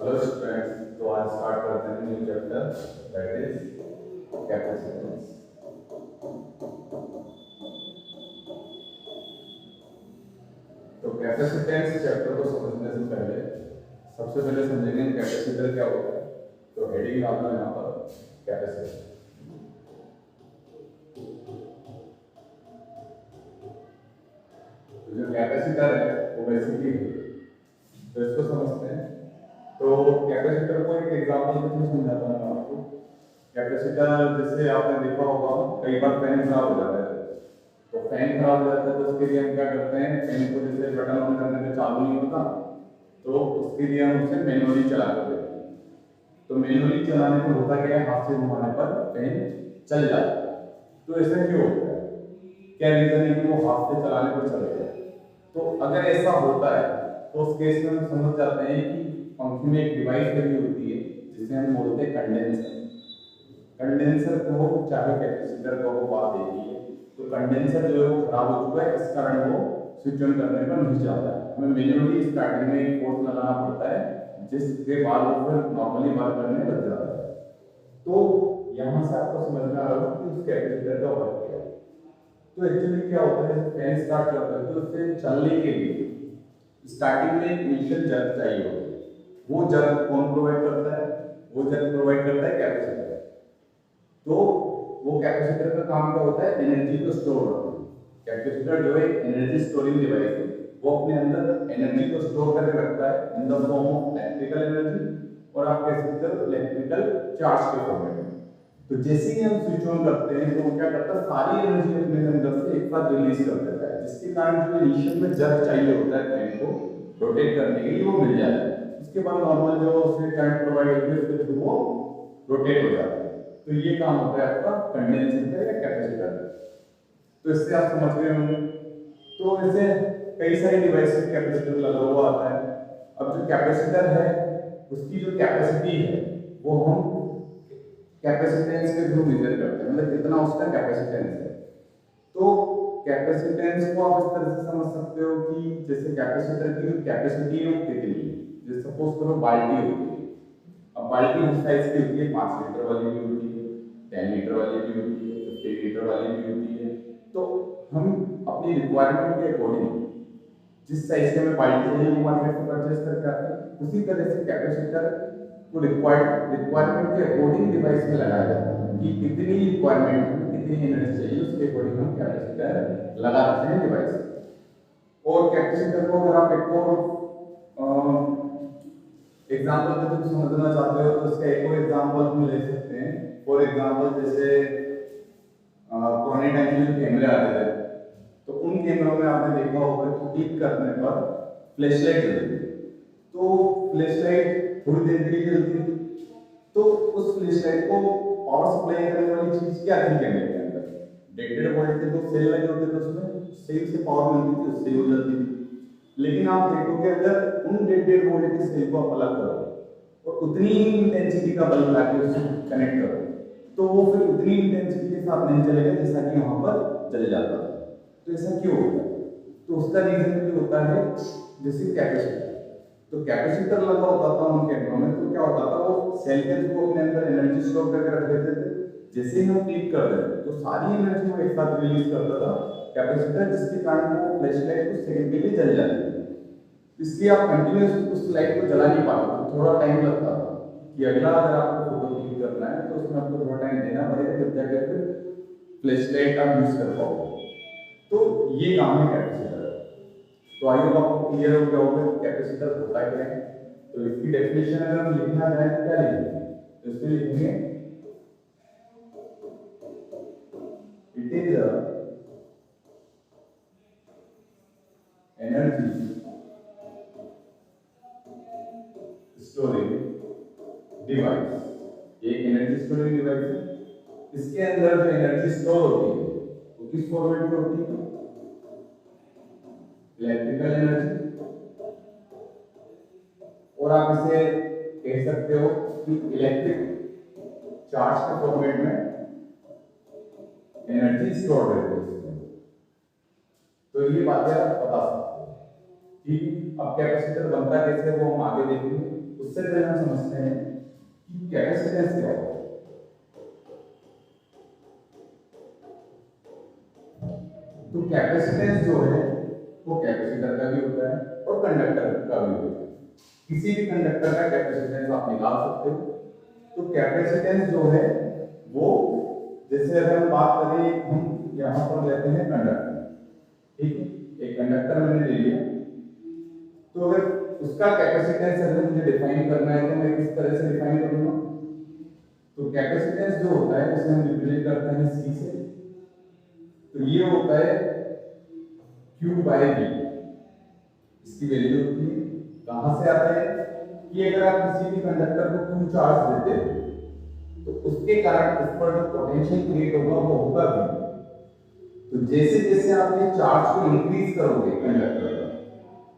Hello students, तो आज start करते हैं new chapter that is capacitance. तो कैपेसिटेंस चैप्टर को समझने से पहले सबसे पहले समझेंगे कैपेसिटर क्या होता है। तो हेडिंग डाल दो यहाँ पर कैपेसिटर। तो जो कैपेसिटर है वो बेसिकली, तो इसको समझते हैं। तो कैपेसिटर को एक एग्जांपल के थ्रू समझाता हूँ मैं आपको। कैपेसिटर जैसे आपने देखा होगा, कई बार फैन खराब हो जाता है। तो फैन खराब हो जाता है तो उसके लिए हम क्या करते हैं, फैन को जैसे बटन ऑन करने पे चालू नहीं होता, तो उसके लिए हम उसे मैनुअली चला कर देते हैं। तो मैनुअली चलाने पर होता क्या है, हाथ से घुमाने पर फैन चल जाता है। तो ऐसा क्यों होता है, क्या रीजन है कि वो हाथ से चलाने पर चल जाए। तो अगर ऐसा होता है तो उस केस में हम समझ जाते हैं कि पंखे में एक डिवाइस लगी होती है जिसे हम बोलते हैं कंडेंसर। कंडेंसर को चाहे कैपेसिटर को वो बात देगी है। तो कंडेंसर जो है वो खराब हो चुका है, इस कारण वो स्विच ऑन करने पर नहीं जाता है। हमें मैन्युअली स्टार्टिंग में एक फोर्स लगाना पड़ता है जिसके बाद वो फिर नॉर्मली वर्क करने लग जाता है। तो यहाँ से आपको समझ में आ रहा होगा कि उस कैपेसिटर का वर्क क्या है। तो एक्चुअली क्या होता है, जब फैन स्टार्ट करता है तो उससे चलने के लिए स्टार्टिंग में एक इनिशियल जर्क चाहिए होता है। वो जर्क कौन प्रोवाइड करता है, वो जर्क प्रोवाइड करता है कैपेसिटर। तो वो कैपेसिटर का काम क्या होता है, एनर्जी को स्टोर रखना। कैपेसिटर जो है एनर्जी स्टोरिंग डिवाइस है, वो अपने अंदर एनर्जी को स्टोर करके रखता है in the form of electrical energy, और आप कह सकते हो इलेक्ट्रिकल चार्ज के फॉर्मेट में। तो जैसे ही हम स्विच ऑन करते हैं तो वो क्या करता है, सारी एनर्जी अपने अंदर से एक साथ रिलीज कर देता है, जिसके कारण जो इनिशियल में जर्क चाहिए होता है फैन को रोटेट करने के लिए वो मिल जाता है। उसके बाद नॉर्मल जो उसने करंट प्रोवाइड होती है उसके थ्रू वो रोटेट हो जाता है। तो ये काम होता है आपका कंडेंसर का या कैपेसिटर का। तो इससे आप समझ गए होंगे। तो ऐसे कई सारी डिवाइस में कैपेसिटर लगा हुआ आता है। अब जो कैपेसिटर है उसकी जो कैपेसिटी है वो हम कैपेसिटेंस के थ्रू मेजर करते हैं, मतलब कितना उसका कैपेसिटेंस है। तो कैपेसिटेंस को आप इस तरह से समझ सकते हो कि जैसे कैपेसिटर की जो कैपेसिटी है वो कितनी है। जैसे सपोज करो बाल्टी होती है। अब बाल्टी उस साइज की होती है, 5 लीटर वाली भी होती है, 10 लीटर वाली भी होती है, 50 लीटर वाली भी होती है। तो हम अपनी रिक्वायरमेंट के अकॉर्डिंग जिस साइज के हमें बाल्टी चाहिए वो मार्केट से परचेज करके आते हैं। उसी तरह से कैपेसिटर को रिक्वायरमेंट के अकॉर्डिंग डिवाइस में लगाया जाता है कि कितनी रिक्वायरमेंट में कितनी एनर्जी चाहिए, उसके अकॉर्डिंग हम कैपेसिटर लगा देते हैं डिवाइस। और कैपेसिटर को अगर आप एक और एग्जाम्पल के थ्रू समझना चाहते हो तो इसका एक और एग्जाम्पल हम ले सकते हैं। फॉर एग्जाम्पल जैसे पुराने टाइम में जो कैमरे आते थे, तो उन कैमरों में आपने देखा होगा कि क्लिक करने पर फ्लैश लाइट जलती थी। तो फ्लैश लाइट थोड़ी देर के लिए जलती थी। तो उस फ्लैश लाइट को पावर सप्लाई करने वाली चीज क्या थी कैमरे के अंदर, डेटेड वोल्ट के जो सेल लगे होते थे उसमें सेल से पावर मिलती थी, उससे वो जलती थी। लेकिन आप देखोगे अगर उन डेटेड वोल्ट के सेल को आप अलग करो और उतनी ही इंटेंसिटी का बल्ब लाके उससे कनेक्ट करो, तो वो फिर उतनी इंटेंसिटी के साथ नहीं चलेगा जैसा कि वहां पर चल जाता था। तो ऐसा क्यों होता है, तो उसका रीजन भी होता है जैसे कैपेसिटर। तो कैपेसिटर लगा होता था उन कैमरों में, तो क्या होता था, वो सेल के थ्रू अपने अंदर एनर्जी स्टोर करके रख देते थे। जैसे ही हम क्लिक कर देते तो सारी एनर्जी वो एक साथ रिलीज करता था कैपेसिटर, जिसके कारण वो फ्लैश लाइट कुछ सेकंड के लिए जल जाती थी। इसलिए आप कंटिन्यूस उस लाइट को जला नहीं पाते, तो थोड़ा टाइम लगता था कि अगला अगर आपको फोटो क्लिक करना है तो उसमें आपको थोड़ा टाइम देना पड़ेगा, जब जाकर फिर फ्लैश लाइट आप यूज कर पाओगे। तो ये काम है कैपेसिटर। तो आई होप आपको क्लियर हो गया होगा कैपेसिटर होता क्या है। तो इसकी डेफिनेशन अगर हम लिखना चाहें तो क्या लिखेंगे, तो इसमें लिखेंगे it is a energy storage device. एक एनर्जी स्टोरेज डिवाइस है। इसके अंदर जो एनर्जी स्टोर होती है वो किस फॉर्मेट में होती है, इलेक्ट्रिकल एनर्जी। और आप इसे कह सकते हो कि इलेक्ट्रिक चार्ज के फॉर्मेट में एनर्जी स्टोर रहती है इसमें। तो ये बातें आप बता सकते हो। ठीक है, अब कैपेसिटर बनता कैसे वो हम आगे देखेंगे। उससे पहले हम समझते हैं कि कैपेसिटेंस क्या है। तो कैपेसिटेंस जो है वो कैपेसिटर का भी होता है और कंडक्टर का भी होता है। किसी भी कंडक्टर का कैपेसिटेंस आप निकाल सकते हो। तो कैपेसिटेंस जो है वो, जैसे अगर हम बात करें, हम यहाँ पर लेते हैं कंडक्टर, ठीक है, एक कंडक्टर मैंने ले लिया। तो अगर उसका कैपेसिटेंस अगर मुझे डिफाइन करना है तो मैं किस तरह से डिफाइन करूंगा? तो कैपेसिटेंस जो होता है उसे हम रिप्रेजेंट करते हैं C से। तो ये होता है Q बाय V। इसकी वैल्यू होती है, कहां से आता है कि अगर आप किसी भी कंडक्टर को Q चार्ज देते हो तो उसके कारण उस पर जो पोटेंशियल क्रिएट होगा वो होगा V। तो जैसे जैसे आप ये चार्ज को इंक्रीज करोगे कंडक्टर का,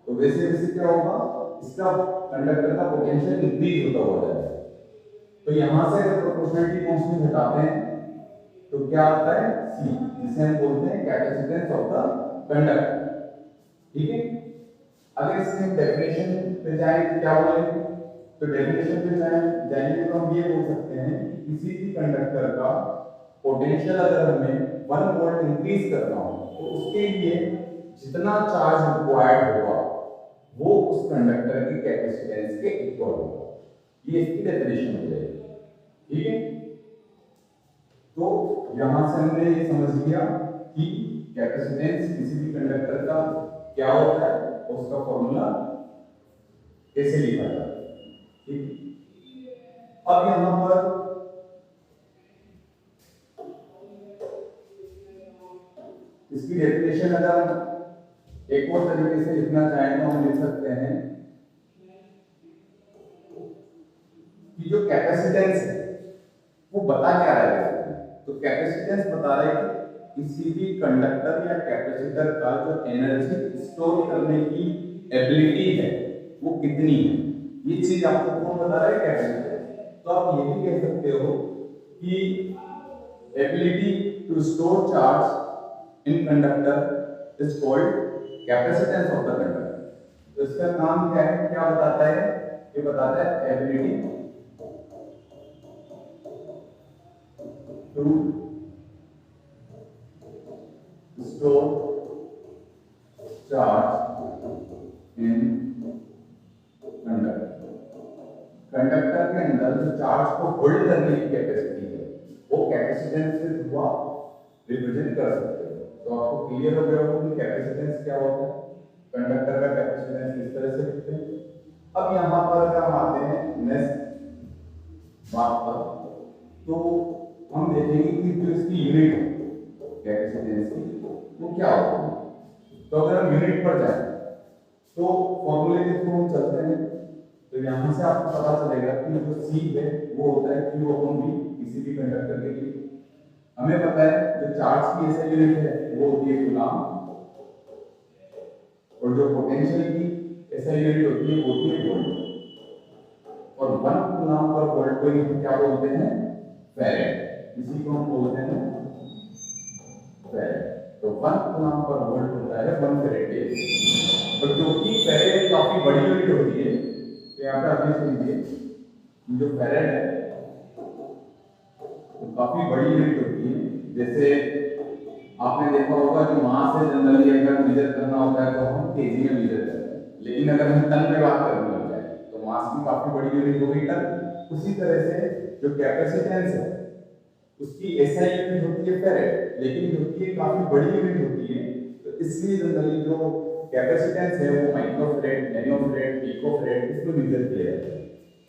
तो वैसे वैसे क्या होगा, इसका कंडक्टर का पोटेंशियल इंक्रीज होता हुआ जाएगा। तो यहां से अगर प्रोपोर्शनलिटी कांस्टेंट हटाते हैं तो क्या आता है C, जिसे हम बोलते हैं कैपेसिटेंस ऑफ द कंडक्टर। ठीक है, अगर इसमें हम डेफिनेशन पे जाएं तो क्या बोलेंगे? तो डेफिनेशन पे जाएंगे तो हम ये बोल सकते हैं कि किसी भी कंडक्टर का पोटेंशियल अगर हमें 1 वोल्ट इंक्रीज करना हो तो उसके लिए जितना चार्ज रिक्वायर्ड होगा वो उस कंडक्टर की कैपेसिटेंस के इक्वल होगा। ये इसकी डेफिनेशन हो जाएगी। ठीक है, तो यहां से हमने ये समझ लिया कि कैपेसिटेंस किसी भी कंडक्टर का क्या होता है और उसका फॉर्मूला कैसे लिखा जाता है। ठीक, अब यहां पर इसकी डेफिनेशन अगर एक और तरीके से लिखना चाहें तो हम लिख सकते हैं कि जो कैपेसिटेंस है वो बता क्या रहा है? तो कैपेसिटेंस बता रहा है कि किसी भी कंडक्टर या कैपेसिटर का जो एनर्जी स्टोर करने की एबिलिटी है वो कितनी है, ये चीज आपको कौन बता रहा है? कैपेसिटेंस। तो आप ये भी कह सकते हो कि ability to store charge in conductor is called capacitance of the conductor. तो इसका नाम क्या है, क्या बताता है? ये बताता है ability to store charge in conductor. Conductor के अंदर जो चार्ज को होल्ड करने की कैपेसिटी है वो कैपेसिटेंस से हुआ रिप्रेजेंट कर सकते हो। तो आपको क्लियर हो गया होगा कि कैपेसिटेंस क्या होता है, कंडक्टर का कैपेसिटेंस किस तरह से लिखते हैं। अब यहाँ पर अगर हम आते हैं नेक्स्ट बात पर, तो हम देखेंगे कि जो इसकी यूनिट है कैपेसिटेंस की वो क्या होगी। तो अगर हम यूनिट पर जाए तो फॉर्मूले के थ्रू हम चलते हैं। तो यहाँ से आपको पता चलेगा कि जो C है वो होता है Q/V किसी भी कंडक्टर के लिए। हमें पता है जो चार्ज की ऐसा यूनिट है वो होती है कूलम, और जो पोटेंशियल की ऐसा यूनिट होती है वो होती है वोल्ट। और 1 कूलम पर वोल्ट को हम क्या बोलते हैं? फैराड। इसी को हम बोलते हैं फैराड। तो 1 कूलम पर वोल्ट होता है 1 फैराड। तो क्योंकि फैराड काफी बड़ी यूनिट होती है तो यहाँ पे आप ये सुनिए, जो फैराड है तो काफी बड़ी यूनिट होती है। जैसे आपने देखा होगा जो मास है जनरली अगर मेजर करना होता है तो हम केजी में मेजर करते हैं, लेकिन अगर हम टन में बात करने लग जाए तो मास की काफी बड़ी यूनिट होगी टन। उसी तरह से जो कैपेसिटेंस है उसकी एसआई यूनिट होती है फैराड, लेकिन क्योंकि ये काफी बड़ी यूनिट होती है तो इसलिए जनरली जो कैपेसिटेंस है वो माइक्रोफैराड, नैनोफैराड, पिकोफैराड इसमें मेजर किया जाता है।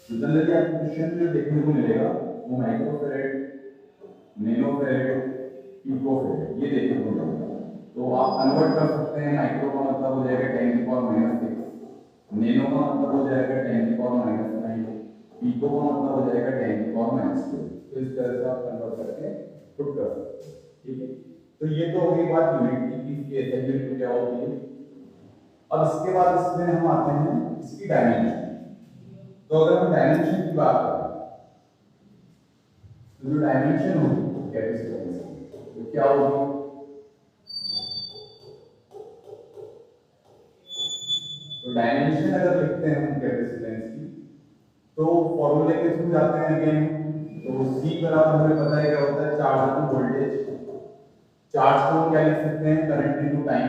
तो जनरली आपको क्वेश्चन में देखने को मिलेगा वो माइक्रोफैराड, नैनोफैराड, पिकोफैराड ये देखने को मिलेगा। तो आप कन्वर्ट कर सकते हैं, माइक्रो का मतलब हो जाएगा 10⁻⁻⁶, नैनो का मतलब हो जाएगा 10⁻⁹, पिको का मतलब हो जाएगा 10⁻²। तो इस तरह से आप कन्वर्ट करके पुट कर सकते हैं। ठीक है, तो ये तो हो गई बात यूनिट की कि ऐसा यूनिट क्या होती है। अब इसके बाद इसमें हम आते हैं इसकी डायमेंशन। तो अगर हम डायमेंशन की बात करें तो जो डायमेंशन होगी कैपेसिटेंस की तो क्या होगी? तो डायमेंशन अगर लिखते हैं हम कैपेसिटेंस की तो फॉर्मूले के थ्रू जाते हैं अगेन। तो C बराबर हमें पता है क्या होता है, चार्ज अपॉन वोल्टेज। चार्ज को हम क्या लिख सकते हैं, current into time.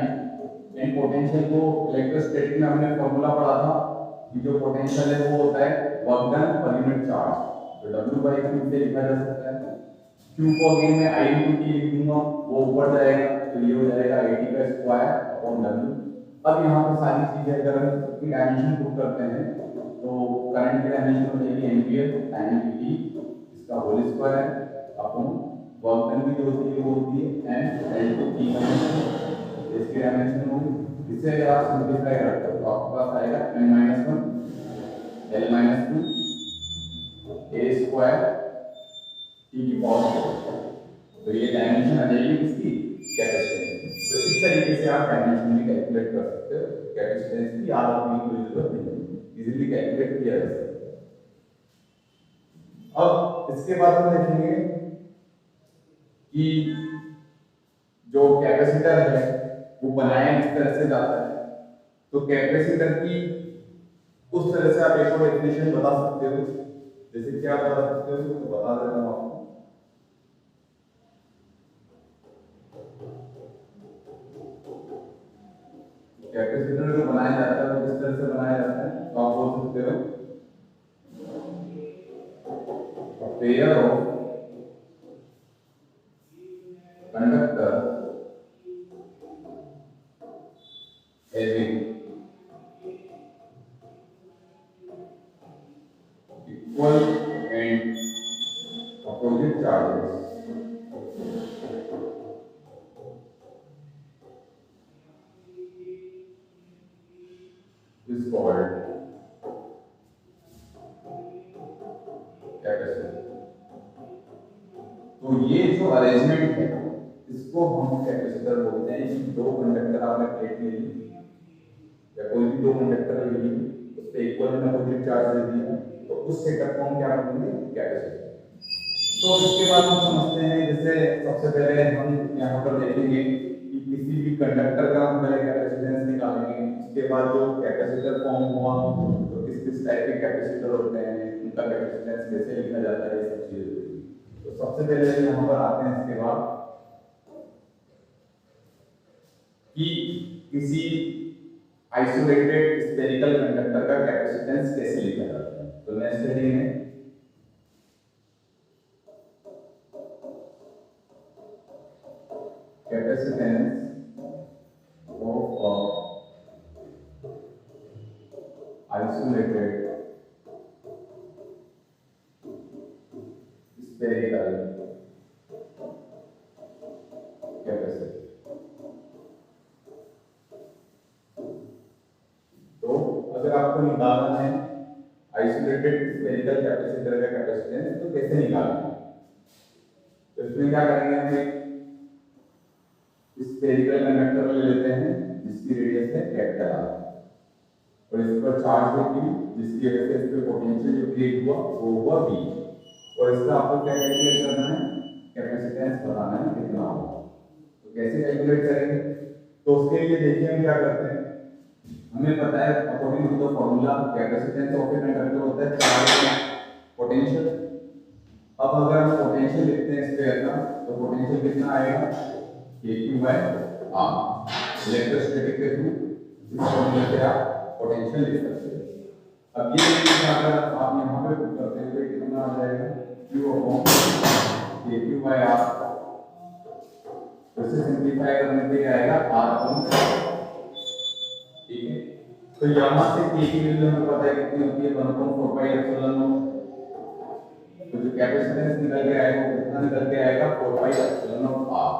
And potential को इलेक्ट्रोस्टैटिक में हमने फॉर्मूला पढ़ा था कि जो पोटेंशियल है वो होता है work done per unit charge. तो W बाई Q से लिखा जा सकता है। Q को अगेन मैं I इंटू T लिख दूंगा, वो ऊपर जाएगा तो ये हो जाएगा 80 का स्क्वायर अपॉन W। अब यहाँ पर सारी चीजें अगर हम सबकी डायमेंशन पुट करते हैं तो करंट की डायमेंशन हो जाएगी एम्पियर टाइम dt, इसका whole square upon work done की जो होती है वो होती है n L to T dimension, इसकी डायमेंशन होगी। इसे अगर आप सिंपलीफाई करते हो तो आपके पास आएगा n minus 1 L minus 2 a square t की पावर 4। तो ये डायमेंशन आ जाएगी इसकी कैपेसिटेंस। तो इस तरीके से आप डायमेंशन भी कैलकुलेट कर सकते हो, कैपेसिटेंस की याद रखने की कोई जरूरत नहीं है, इजीली कैलकुलेट किया जा सकता है। अब इसके बाद हम देखेंगे कि जो कैपेसिटर है वो बनाया किस तरह से जाता है। तो कैपेसिटर की उस तरह से आप एक और डेफिनेशन बता सकते हो, जैसे क्या बता सकते हो तो बता देता हूं आपको। कैपेसिटर जो बनाया जाता है वो किस तरह से बनाया जाता है, तो आप बोल सकते हो pair of conductor having equal and opposite charges is called capacitor. तो ये जो अरेंजमेंट है इसको हम कैपेसिटर बोलते हैं। कि दो कंडक्टर आपने प्लेट ले ली या कोई भी दो कंडक्टर ले ली, उस पे इक्वल एंड अपोजिट चार्ज दे दिया, तो उस सेटअप को हम क्या बोलेंगे, कैपेसिटर। तो इसके बाद हम समझते हैं, जैसे सबसे पहले हम यहाँ पर देखेंगे कि किसी भी कंडक्टर का हम पहले कैपेसिटेंस निकालेंगे। उसके बाद जो कैपेसिटर फॉर्म हुआ तो किस किस टाइप के कैपेसिटर होते हैं, उनका कैपेसिटेंस कैसे लिखा जाता है, ये सब चीजें। तो सबसे पहले यहाँ पर आते हैं इसके बाद कि किसी आइसोलेटेड स्फेरिकल कंडक्टर का कैपेसिटेंस कैसे लिखा जाता है। तो नेक्स्ट हेडिंग है capacitance of isolated spherical capacitor. तो अगर आपको निकालना है आइसोलेटेड स्फेरिकल कैपेसिटर का कैपेसिटेंस तो कैसे निकालना है, तो इसमें क्या करेंगे, हम स्फेरिकल कंडक्टर ले लेते हैं जिसकी रेडियस है कैपिटल आर और इस पर चार्ज है q, जिसकी वजह से इस पे पोटेंशियल जो क्रिएट हुआ वो हुआ v। और इसका आपको क्या कैलकुलेट करना है, कैपेसिटेंस बताना है कितना होगा। तो कैसे कैलकुलेट करेंगे, तो उसके लिए देखिए हम क्या करते हैं। हमें पता है according to the formula capacitance of a conductor होता है चार्ज पोटेंशियल। अब अगर हम पोटेंशियल लिखते हैं स्फीयर का तो पोटेंशियल कितना आएगा, kq बाय r। इलेक्ट्रोस्टैटिक के थ्रू इस फॉर्मूले से आप पोटेंशियल लिख सकते हैं। अब ये अगर आप यहाँ पे पुट करते हैं तो कितना आ जाएगा, q upon kq by r। इसे सिंपलीफाई करने पे आएगा r अपॉन, ठीक है। तो यहाँ से k की वैल्यू हमें पता है कितनी होती है, 1/4 पाई एप्सिलॉन नॉट। तो जो कैपेसिटेंस निकल के आएगा वो कितना निकल के आएगा, 4 पाई एप्सिलॉन नॉट r।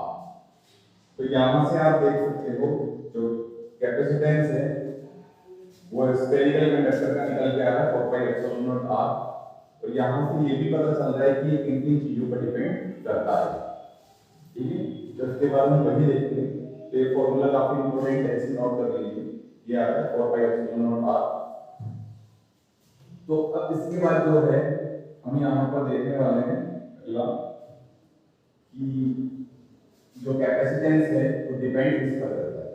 तो यहाँ से आप देख सकते हो जो कैपेसिटेंस है वो स्फेरिकल कंडक्टर का निकल के आ रहा है 4 पाई एप्सिलॉन नॉट r। और यहाँ से ये भी पता चल रहा है कि ये किन किन चीजों पर डिपेंड करता है, ठीक है। तो इसके बाद हम वही देखेंगे। तो ये फॉर्मूला काफी इंपॉर्टेंट है, इसे नोट कर लीजिए। ये आ रहा है 4 पाई एप्सिलॉन नॉट r। तो अब इसके बाद जो है हम यहाँ पर देखने वाले हैं अगला कि जो कैपेसिटेंस है वो डिपेंड किस पर करता है।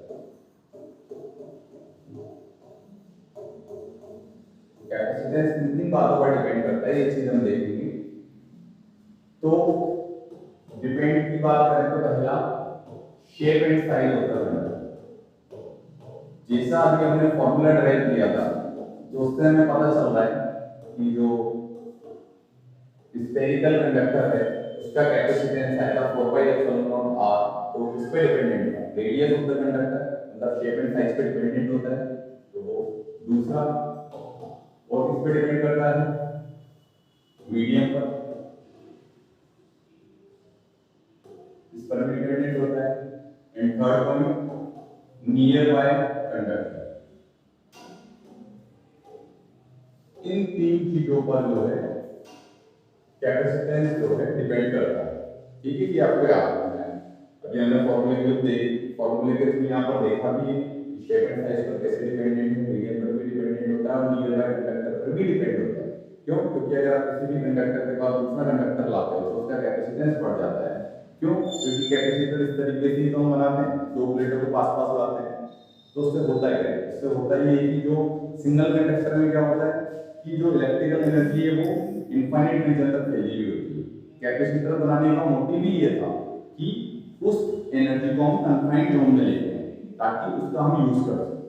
कैपेसिटेंस किन किन बातों पर डिपेंड करता है ये चीज हम देखेंगे। तो डिपेंड की बात करें तो पहला शेप एंड साइज होता है। जैसा अभी हमने फॉर्मूला ड्राइव किया था तो उससे हमें पता चल रहा है कि जो स्फेरिकल कंडक्टर है उसका कैपेसिटेंस आएगा 4πε0r, तो इस पे डिपेंडेंट है रेडियस ऑफ द कंडक्टर, मतलब शेप एंड साइज पे डिपेंडेंट होता है। तो वो दूसरा और किस पे डिपेंड करता है, मीडियम पर, इस पर भी डिपेंडेंट होता है। And third point near by conductor. इन तीन चीजों पर जो है कैपेसिटेंस जो है डिपेंड करता है। ठीक है, कि आपको याद रखना है। अभी हमने फॉर्मूले के थ्रू यहाँ पर देखा भी है शेप एंड साइज पर कैसे डिपेंडेंट है, मीडियम पर भी डिपेंडेंट होता है और नियर बाय कंडक्टर पर भी डिपेंड होता है। क्यों? क्योंकि अगर आप किसी भी कंडक्टर के पास दूसरा कंडक्टर लाते हो तो उसका कैपेसिटेंस बढ़ जाता है। क्यों? क्योंकि कैपेसिटर इस तरीके से तो हम बनाते हैं, दो प्लेटों को पास पास लाते हैं, तो उससे होता ही है, इससे होता ही है कि जो सिंगल कंडक्टर में क्या होता है कि जो इलेक्ट्रिकल एनर्जी है वो इनफाइनाइट रीजन तक फैली हुई होती है। कैपेसिटर बनाने का मोटिव ही ये था कि उस एनर्जी को हम कन्फाइंड जोन में लेते हैं ताकि उसका हम यूज कर सकें,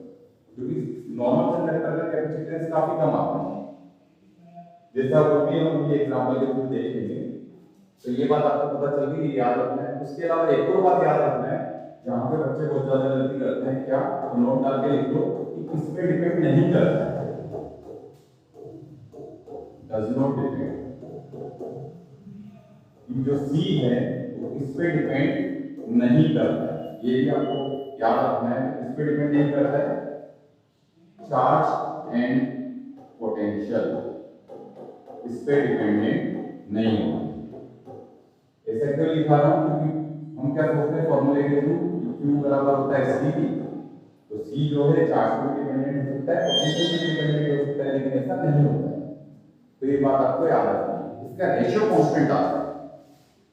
क्योंकि नॉर्मल कंडक्टर का कैपेसिटेंस काफी कम आता है। जैसा वो भी हम ये एग्जांपल के थ्रू देखेंगे तो ये बात आपको पता चल गई, याद रखना है। उसके अलावा एक और बात याद रखना है, जहाँ पे बच्चे बहुत ज्यादा गलती करते हैं, क्या तो नोट डाल के लिख लो कि इस पे डिपेंड नहीं करता है, डज नॉट डिपेंड। जो सी है वो इस पे डिपेंड नहीं करता है, ये भी आपको याद रखना है। इस पे डिपेंड नहीं करता है। चार्ज एंड पोटेंशियल इस पे डिपेंडेंट नहीं होता। ऐसा क्यों लिखा रहा हूं? क्योंकि हम क्या सोचते हैं फॉर्मूले के थ्रू Q बराबर होता है C, तो C जो है चार्ज पे डिपेंडेंट हो सकता है, पोटेंशियल पे डिपेंडेंट हो सकता है, लेकिन ऐसा नहीं होता है। तो ये बात आपको याद रखनी है। इसका रेशियो कांस्टेंट आता है,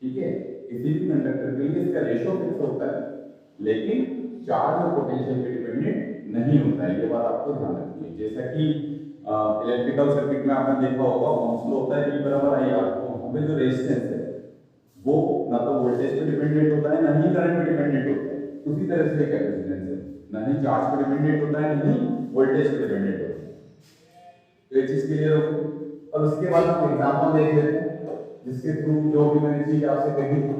ठीक है, किसी भी कंडक्टर के लिए इसका रेशियो फिक्स होता है, लेकिन चार्ज और पोटेंशियल पे डिपेंडेंट नहीं होता है। ये बात आपको ध्यान रखनी है। जैसा कि इलेक्ट्रिकल सर्किट में आपने देखा होगा ओम्स लॉ होता है E बराबर IR, तो वहां पे जो रेजिस्टेंस है वो ना तो वोल्टेज पे डिपेंडेंट होता है ना ही करंट पे डिपेंडेंट होता है। उसी तरह से कैपेसिटेंस है, ना ही चार्ज पे डिपेंडेंट होता है ना ही वोल्टेज पे डिपेंडेंट होता है। तो ये चीज क्लियर होगी। और उसके बाद हम एग्जांपल देख लेते हैं जिसके थ्रू जो भी मैंने चीज आपसे कही थी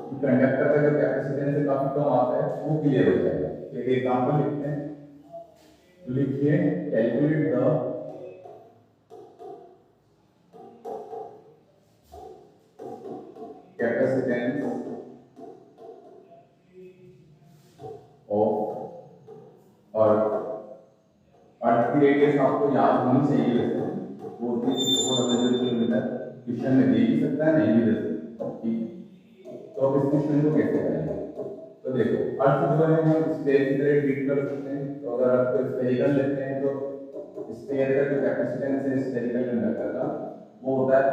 कि कंडक्टर का जो कैपेसिटेंस है काफी कम आता है वो क्लियर हो जाएगा। एक एग्जांपल लिखते हैं, लिखिए calculate the capacitance of earth की रेडियस आपको याद होनी चाहिए वैसे, वो 4 किलोमीटर क्वेश्चन में दे ही सकता है, नहीं भी दे सकता। ठीक, तो अब इस क्वेश्चन को कैसे करेंगे? तो देखो अर्थ जो है हम स्फीयर की तरह ट्रीट कर सकते हैं। तो अगर अर्थ को स्फेरिकल लेते हैं तो स्फीयर का जो कैपेसिटेंस है स्फेरिकल कंडक्टर का वो होता है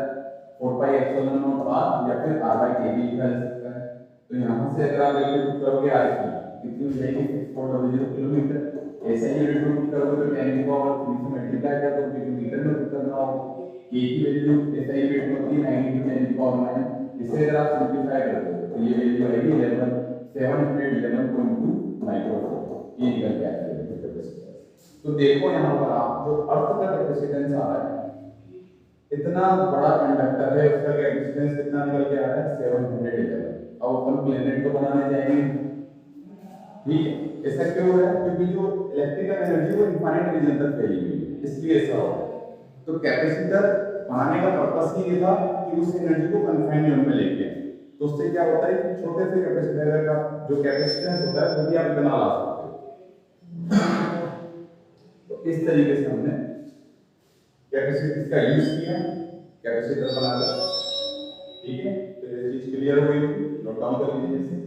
4πε0r या फिर r/kb लिखा जा सकता है। तो यहाँ से अगर आप वैल्यू पुट करोगे r की कितनी हो जाएगी 6.00 किलोमीटर। ऐसे ही यूनिट में पुट करोगे तो 10 की पावर 3 से मल्टीप्लाई कर दो, क्योंकि मीटर में पुट करना होगा। k की वैल्यू ऐसा ही यूनिट में होती है 9 × 10 की पावर 9। इसे अगर आप सिंपलीफाई कर दो तो ये वैल्यू आएगी 711.2 माइक्रोफैराड। ये निकल के आएगा कैपेसिटेंस। तो देखो यहाँ पर आप जो अर्थ का कैपेसिटेंस आ रहा है, इतना बड़ा कंडक्टर है, उसका कैपेसिटेंस कितना निकल के आ रहा है 711। अब अपन प्लेनेट को बनाने जाएंगे, ठीक है, ऐसा क्यों हो रहा है? क्योंकि जो इलेक्ट्रिकल एनर्जी वो इनफाइनाइट रीजन तक फैली हुई है, इसलिए ऐसा हो रहा है। तो कैपेसिटर बनाने का पर्पस ही ये था कि उस एनर्जी को कन्फाइंड जोन में लेके आए। तो उससे क्या होता है कि छोटे से कैपेसिटर का जो कैपेसिटेंस होता है वो भी आप इतना ला सकते हो। तो इस तरीके से हमने कैपेसिटर का यूज किया कैपेसिटर बनाकर, ठीक है। तो ये चीज क्लियर हो गई होगी, नोट डाउन कर लीजिए।